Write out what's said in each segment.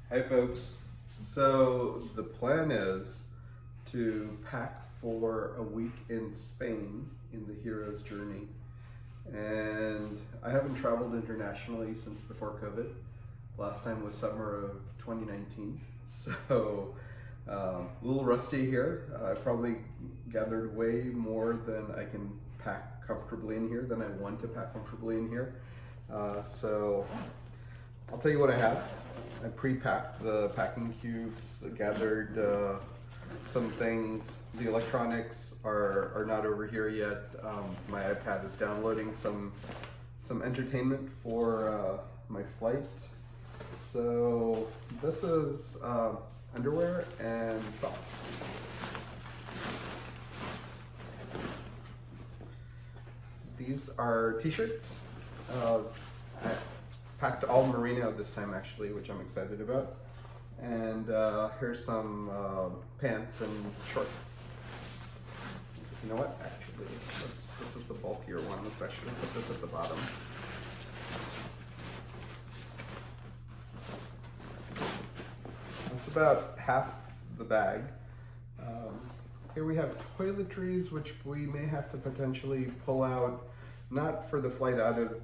Hi folks. So the plan is to pack for a week in Spain in the hero's journey. And I haven't traveled internationally since before COVID. Last time was summer of 2019. So a little rusty here. I probably gathered way more than I can pack comfortably in here, than I want to pack comfortably in here. So I'll tell you what I have. I pre-packed the packing cubes, gathered some things. The electronics are not over here yet. My iPad is downloading some entertainment for my flight. So this is underwear and socks. These are t-shirts. I packed all merino this time actually, which I'm excited about. And here's some pants and shorts. You know what? Actually, this is the bulkier one. Let's actually put this at the bottom. That's about half the bag. Here we have toiletries, which we may have to potentially pull out, not for the flight out of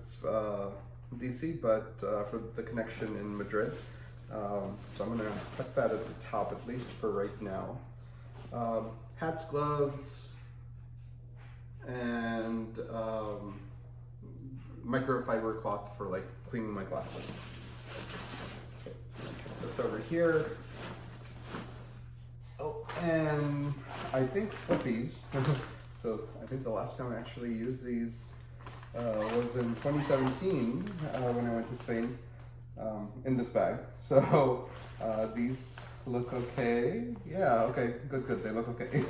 DC, but for the connection in Madrid. So I'm gonna tuck that at the top, at least for right now. Hats, gloves, and microfiber cloth for like cleaning my glasses. Okay, tuck this over here. Oh, and I think flippies. So I think the last time I actually used these was in 2017 when I went to Spain in this bag. So these look okay. Yeah, okay, good, they look okay.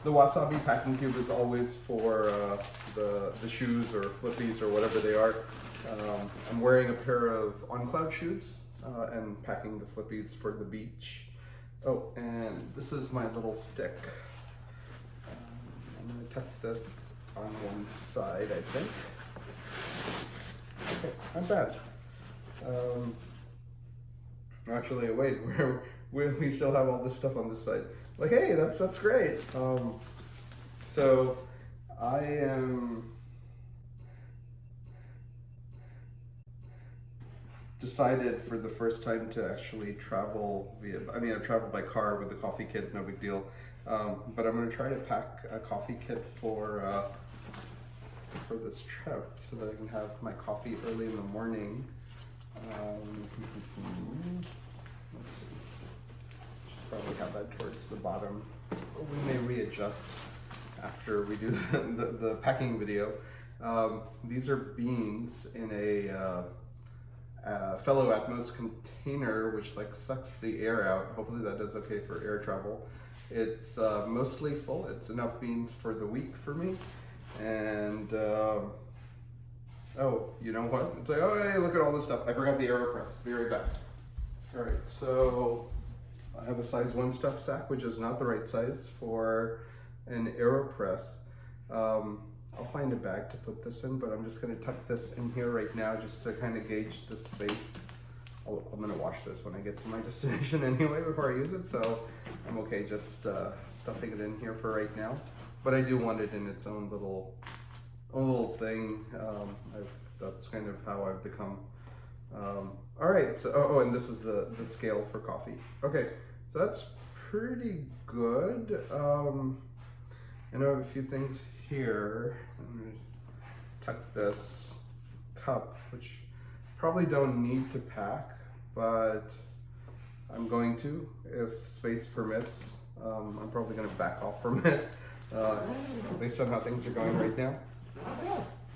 The wasabi packing cube is always for the shoes or flippies or whatever they are. I'm wearing a pair of on-cloud shoes and packing the flippies for the beach. Oh, and this is my little stick. I'm going to tuck this on one side, I think. Okay, not bad. Actually, wait, we still have all this stuff on this side. Like, hey, that's great. So I am decided for the first time to actually travel I've traveled by car with the coffee kit, no big deal. But I'm going to try to pack a coffee kit for this trip so that I can have my coffee early in the morning. Let's see. Should probably have that towards the bottom. We may readjust after we do the packing video. These are beans in a fellow Atmos container, which like sucks the air out. Hopefully that does okay for air travel. It's mostly full. It's enough beans for the week for me. And oh, you know what? It's like, oh hey, look at all this stuff. I forgot the AeroPress. Be right back. All right, so I have a size 1 stuff sack, which is not the right size for an AeroPress. I'll find a bag to put this in, but I'm just going to tuck this in here right now just to kind of gauge the space. I'm going to wash this when I get to my destination anyway before I use it, so I'm okay just stuffing it in here for right now. But I do want it in its own little thing. That's kind of how I've become. All right, so oh, and this is the scale for coffee. Okay, so that's pretty good. And I have a few things here. I'm going to tuck this cup, which probably don't need to pack, but I'm going to if space permits. I'm probably going to back off from it based on how things are going right now.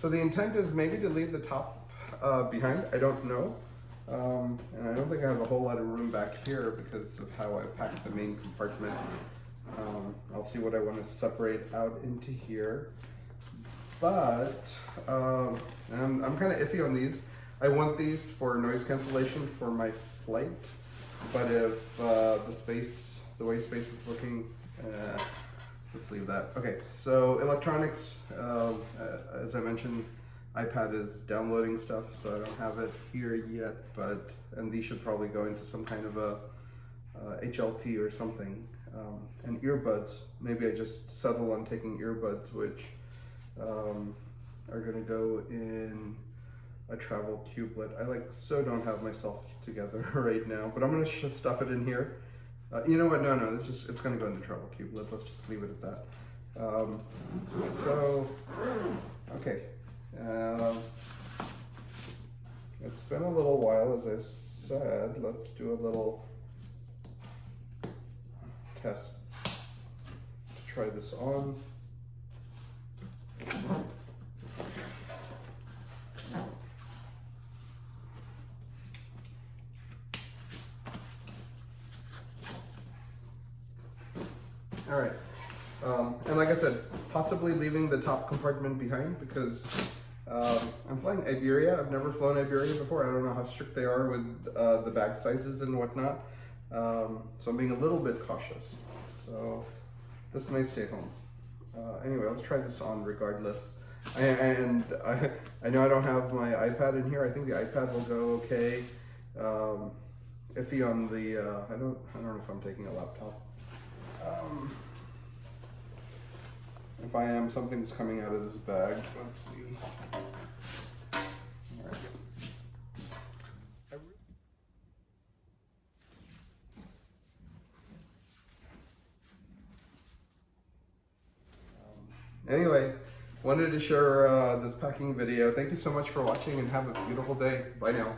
So the intent is maybe to leave the top behind. I don't know. And I don't think I have a whole lot of room back here because of how I packed the main compartment. I'll see what I want to separate out into here. But I'm kind of iffy on these. I want these for noise cancellation for my flight. But if the way space is looking, let's leave that. Okay, so electronics, as I mentioned, iPad is downloading stuff, so I don't have it here yet, and these should probably go into some kind of a HLT or something. And earbuds, maybe I just settle on taking earbuds, which are gonna go in a travel cubelet. I so don't have myself together right now, but I'm gonna stuff it in here. You know what, no, it's gonna go in the travel cubelet. Let's just leave it at that. Okay. It's been a little while, as I said. Let's do a little test to try this on. All right, and like I said, possibly leaving the top compartment behind because I'm flying Iberia. I've never flown Iberia before. I don't know how strict they are with the bag sizes and whatnot. So I'm being a little bit cautious. So this may stay home. Anyway, let's try this on regardless. And I know I don't have my iPad in here. I think the iPad will go okay. Iffy on the, I don't know if I'm taking a laptop. If I am, something's coming out of this bag. Let's see. All right. Anyway, wanted to share this packing video. Thank you so much for watching and have a beautiful day. Bye now.